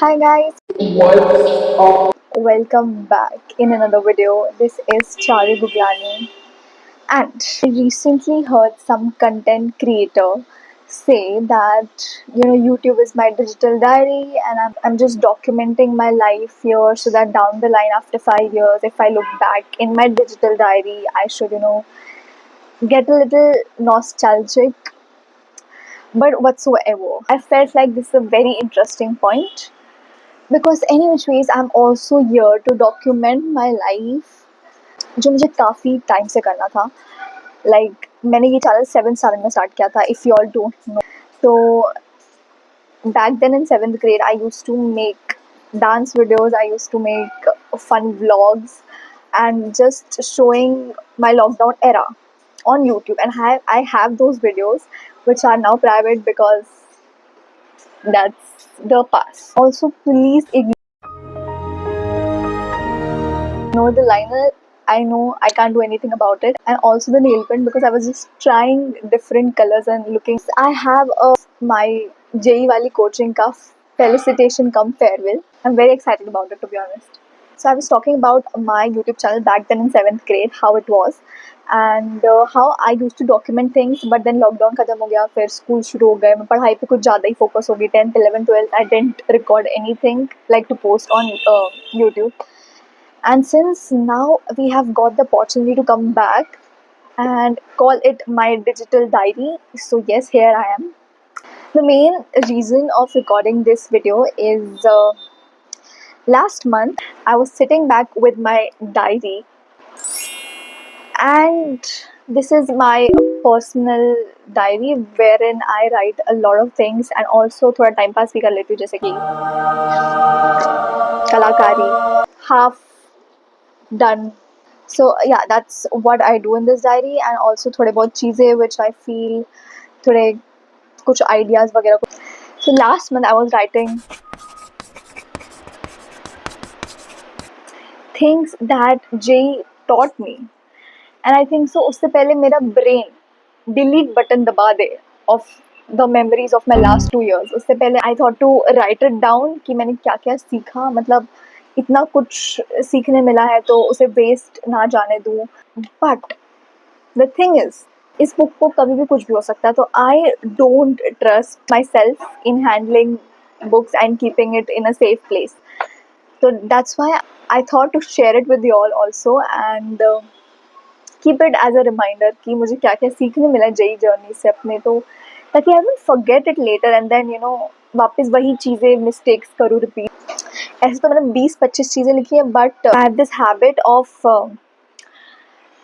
Hi guys, welcome back in another video. This is Charu Gugyani, and I recently heard some content creator say that YouTube is my digital diary and I'm just documenting my life here so that down the line after 5 years if I look back in my digital diary I should get a little nostalgic. But whatsoever, I felt like this is a very interesting point because any which ways I'm also here to document my life जो मुझे काफ़ी time से करना था. Like मैंने ये channel 7 साल में स्टार्ट किया था, if you all don't know. So back then in 7th grade I used to make dance videos, I used to make fun vlogs and just showing my lockdown era on YouTube, and I have those videos which are now private because that's the past. Also, please ignore the liner. I know I can't do anything about it, and also the nail pen because I was just trying different colors and looking. I have my JEE wali coaching ka felicitation come farewell. I'm very excited about it, to be honest. So I was talking about my YouTube channel back then in 7th grade, how it was, and how I used to document things. But then lockdown खत्म हो गया, फिर school शुरू हो गए, मैं पढ़ाई पे कुछ ज़्यादा ही focus हो गई. 10th, 11th, 12th, I didn't record anything like to post on YouTube. And since now we have got the opportunity to come back and call it my digital diary, so yes, here I am. The main reason of recording this video is last month I was sitting back with my diary, and this is my personal diary wherein I write a lot of things and also थोड़ा time pass भी कर लेती हूँ, जैसे कि कलाकारी half done. So yeah, that's what I do in this diary, and also थोड़े बहुत चीज़ें which I feel, थोड़े कुछ ideas वगैरह कुछ. So last month I was writing things that Jay taught me, and I think so उससे पहले मेरा brain delete button दबा दे of the memories of my last 2 years. उससे पहले I thought to write it down कि मैंने क्या क्या सीखा, मतलब इतना कुछ सीखने मिला है तो उसे वेस्ट ना जाने दूँ. बट द थिंग इज, इस बुक को कभी भी कुछ भी हो सकता है, तो I don't trust my self in handling books and keeping it in a safe place. So that's why I thought to share it with you all also and keep it as a reminder कि मुझे क्या क्या सीखने मिला JEE journey से अपने, तो ताकि I don't forget it later and then वापस वही चीज़ें मिस्टेक्स करूँ रिपीट. ऐसे तो मैंने 20-25 चीज़ें लिखी है, but I have this habit of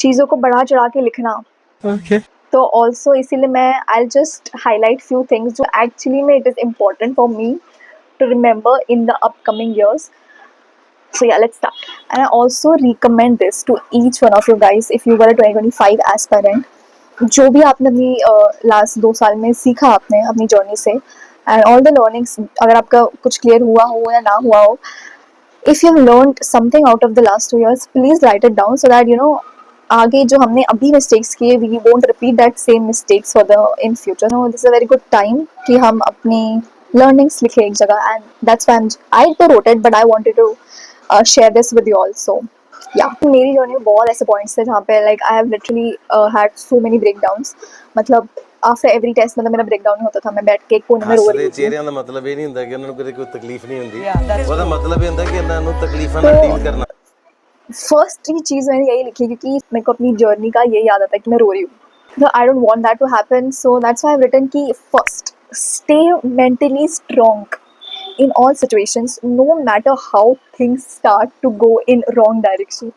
चीज़ों को बढ़ा चढ़ा के लिखना. Okay. तो ऑल्सो इसीलिए मैं I just highlight few things जो एक्चुअली में it is important for me to remember in the upcoming years. So yeah, let's start. And I also recommend this to each one of you guys if you were a 2025 aspirant. जो भी आपने अपनी last 2 साल में सीखा आपने अपनी journey से, एंड ऑल द लर्निंग्स, अगर आपका कुछ क्लियर हुआ हो या ना हुआ हो, if you've learned something out of the last 2 years, please write it down so that आगे जो हमने अभी मिस्टेक्स किए, we won't repeat that same mistakes for the in future. This is a very good time कि हम अपनी learnings लिखें एक जगह, and that's why I wrote it, but I wanted to share this with you all. So yeah, मेरी journey में बहुत ऐसे पॉइंट्स थे जहाँ पे like I have literally had so many breakdowns. मतलब आफ्टर एवरी टेस्ट मतलब मेरा ब्रेकडाउन होता था, मैं बैठ के कोने में रो रही थी. ਚਿਹਰਿਆਂ ਦਾ ਮਤਲਬ ਇਹ ਨਹੀਂ ਹੁੰਦਾ ਕਿ ਉਹਨਾਂ ਨੂੰ ਕੋਈ ਤਕਲੀਫ ਨਹੀਂ ਹੁੰਦੀ, ਉਹਦਾ ਮਤਲਬ ਇਹ ਹੁੰਦਾ ਕਿ ਇਹਨਾਂ ਨੂੰ ਤਕਲੀਫਾਂ ਨਾਲ ਡੀਲ ਕਰਨਾ. फर्स्ट ही चीज़ मैंने यही लिखी क्योंकि मेरे को अपनी जर्नी का यही याद आता है कि मैं रो रही हूँ. So I don't want that to happen. So that's why I've written कि first, stay mentally strong in all situations, no matter how things start to go in wrong direction.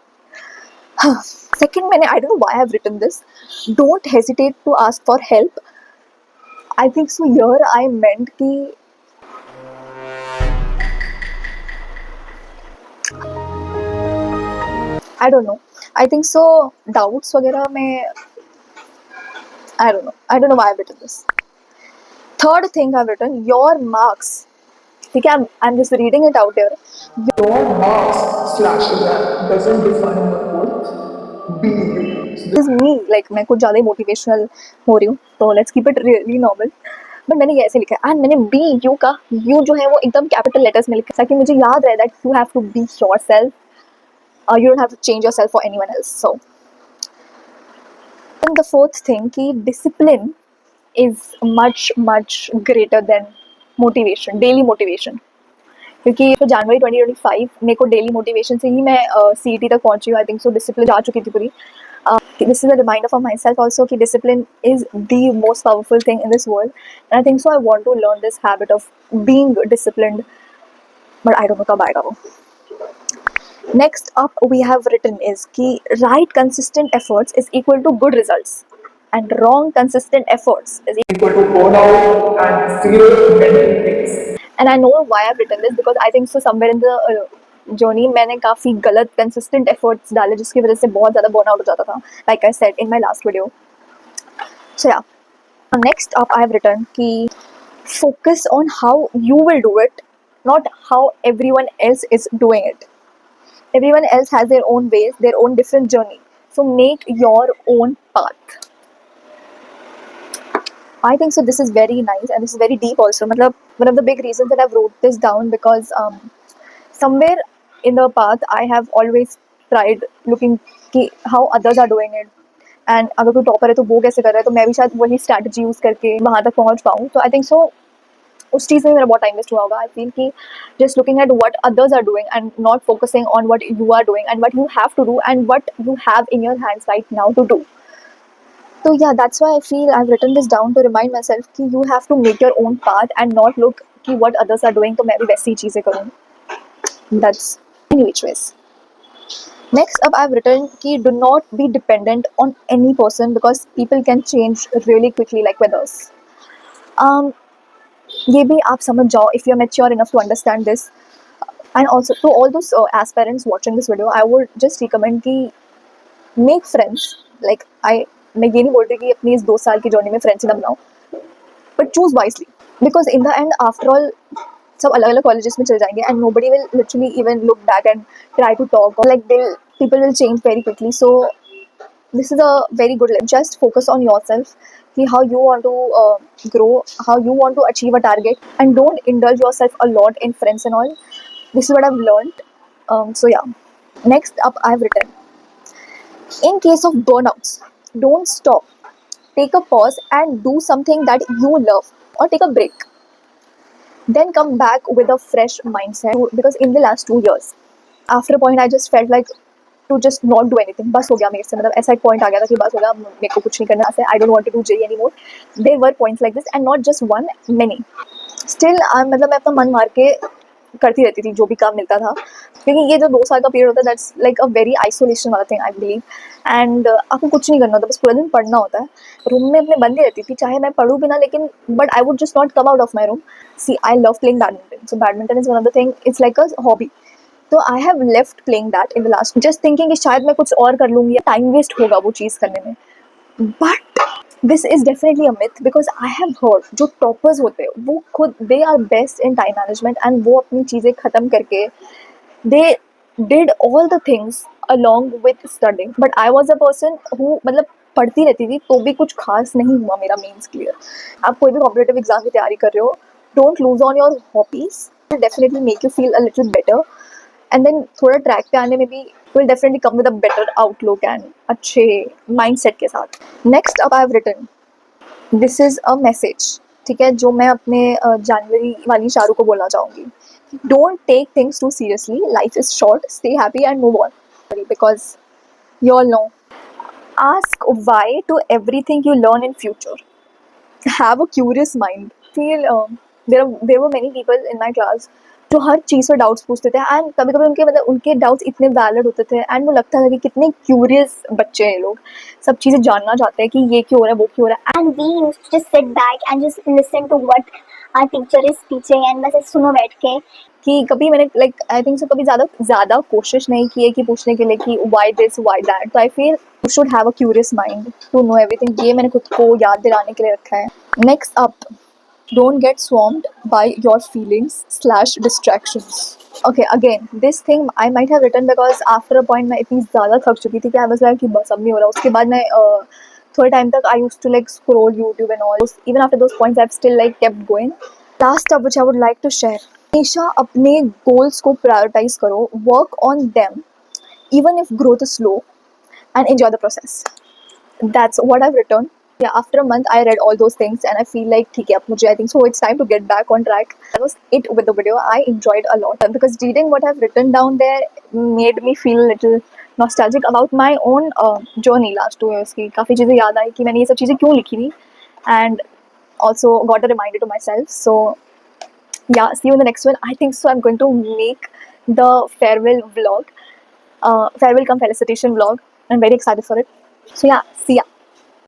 Second, I don't know why I've written this. Don't hesitate to ask for help. I think so here I meant कि I don't know. I think so doubts वगैरह में I don't know why I've written this. Third thing I've written, your marks. ठीक है, I'm just reading it out here. Your marks/exam doesn't define your worth. Believe it. This is me, like मैं कुछ ज़्यादा ही motivational हो रही हूँ, तो let's keep it really normal. But मैंने ये ऐसे लिखा है एंड मैंने बी यू का यू जो है वो एकदम कैपिटल लेटर्स में लिखा ताकि मुझे याद रहे that you have to be yourself, you don't have to change yourself for anyone else. So the fourth thing कि discipline is much much greater than motivation, daily motivation. क्योंकि तो जनवरी 2025 मेरे को डेली मोटिवेशन से ही मैं CET तक पहुंची हूँ. आई थिंक सो डिसिप्लिन जा चुकी थी पूरी. This is a reminder for myself also कि discipline is the most powerful thing in this world, and I think so I want to learn this habit of being disciplined, but I don't know कब आएगा वो. Next up we have written is कि right consistent efforts is equal to good results and wrong consistent efforts is equal to burnout and zero mental peace. And I know why I've written this because I think so somewhere in the journey मैंने काफ़ी गलत consistent efforts डाले जिसकी वजह से बहुत ज़्यादा burnout हो जाता था, like I said in my last video. So yeah, next up I have written कि focus on how you will do it, not how everyone else is doing it. Everyone else has their own ways, their own different journey. So make your own path. I think so this is very nice and this is very deep also. मतलब one of the big reasons that I've wrote this down because somewhere in the path I have always tried looking कि how others are doing it, and अगर कोई topper है तो वो कैसे कर रहा है तो मैं भी शायद वही स्ट्रैटेजी यूज़ करके वहाँ तक पहुँच पाऊँ. तो आई थिंक सो उस चीज़ में मेरा बहुत टाइम वेस्ट हुआ होगा. आई फील कि just looking at what others are doing and not focusing on what you are doing and what you have to do and what you have in your hands right now to do. So yeah, that's why I feel I've written this down to remind myself कि you have to make your own path and not look कि what others are doing तो मैं भी वैसी चीज़ें करूँ. That's in which ways. Next up I've written कि do not be dependent on any person because people can change really quickly like weathers. ये भी आप समझ जाओ if you're mature enough to understand this. And also to all those aspirants watching this video, I would just recommend कि make friends. Like मैं ये नहीं बोल रही कि अपनी इस 2 साल की जर्नी में फ्रेंड्स ही ना बनाओ, but choose wisely because in the end after all सब अलग अलग कॉलेजेस में चले जाएंगे and nobody will literally even look back and try to talk like people will change very quickly. So this is a very good life. Just focus on yourself कि how you want to grow, how you want to achieve a target and don't indulge yourself a lot in friends and all. This is what I have learned. So yeah, next up I have written in case of burnouts, don't stop. Take a pause and do something that you love or take a break. Then come back with a fresh mindset because in the last 2 years, after a point I just felt like to just not do anything. बस हो गया मेरे से, मतलब ऐसा एक point आ गया था कि बस हो गया, मेरे को कुछ नहीं करना है. I don't want to do JEE anymore. There were points like this and not just one, many. Still मतलब मैं अपना मन मार के करती रहती थी जो भी काम मिलता था, क्योंकि ये जो 2 साल का पीरियड होता है that's like a very isolation वाला थिंग आई बिलीव. एंड आपको कुछ नहीं करना होता, बस पूरा दिन पढ़ना होता है. रूम में अपने बंदी रहती थी, चाहे मैं पढ़ूँ भी ना, लेकिन but I would just not come out of my room. See I love playing badminton, so badminton is one of the thing, it's like a hobby. तो I have left playing that in the last just thinking कि शायद मैं कुछ और कर लूँगी, time waste होगा वो चीज़ करने में. But this is definitely a myth because I have heard जो टॉपर्स होते हैं वो खुद they are best in time management and वो अपनी चीज़ें ख़त्म करके they did all the things along with studying. But I was a person who मतलब पढ़ती रहती थी तो भी कुछ खास नहीं हुआ मेरा मेंस क्लियर. आप कोई भी कॉम्पिटिटिव एग्जाम की तैयारी कर रहे हो, don't lose on your hobbies, definitely make you feel a little better and then थोड़ा ट्रैक पे आने में भी will definitely come with a better outlook and अच्छे माइंडसेट के साथ. Next up I have written this is a message, ठीक है, जो मैं अपने जनवरी वाली शाहरुख को बोलना चाहूँगी. Don't take things too seriously, life is short, stay happy and move on because you all know. Ask why to everything you learn in future. Have a curious mind. Feel there were many people in my class जो हर चीज़ पर doubts पूछते थे and कभी कभी उनके मतलब उनके डाउट्स इतने वैलिड होते थे एंड वो लगता था कि कितने क्यूरियस बच्चे हैं लोग, सब चीज़ें जानना चाहते हैं कि ये क्यों हो रहा है, वो क्यों हो रहा है. And we used to just sit back and just listen to what our teacher is teaching and बस सुनो बैठ के. कि कभी मैंने लाइक आई थिंक सो कभी ज़्यादा कोशिश नहीं की है कि पूछने के लिए कि वाई दिस वाई दैट. तो I feel you should have a curious mind to know everything. ये मैंने खुद को याद दिलाने के लिए रखा है. Next up, don't get swamped by your feelings/distractions. Okay, again, this thing I might have written because after a point मैं इतनी ज़्यादा थक चुकी थी कि I was like कि बस अब नहीं हो रहा. उसके बाद मैं थोड़े टाइम तक I used to like scroll YouTube and all. Even after those points, I've still like kept going. Last step which I would like to share. हमेशा अपने goals को prioritize करो, work on them, even if growth is slow, and enjoy the process. That's what I've written. Yeah, after a month, I read all those things and I feel like, ठीक है, अब मुझे I think so it's time to get back on track. That was it with the video. I enjoyed a lot because reading what I've written down there made me feel a little nostalgic about my own journey last 2 years की. काफ़ी चीज़ें याद आई कि मैंने ये सब चीज़ें क्यों लिखी थी, and also got a reminder to myself. So yeah, see you in the next one. I think so I'm going to make the farewell vlog, farewell cum felicitation vlog. I'm very excited for it. So yeah, see ya.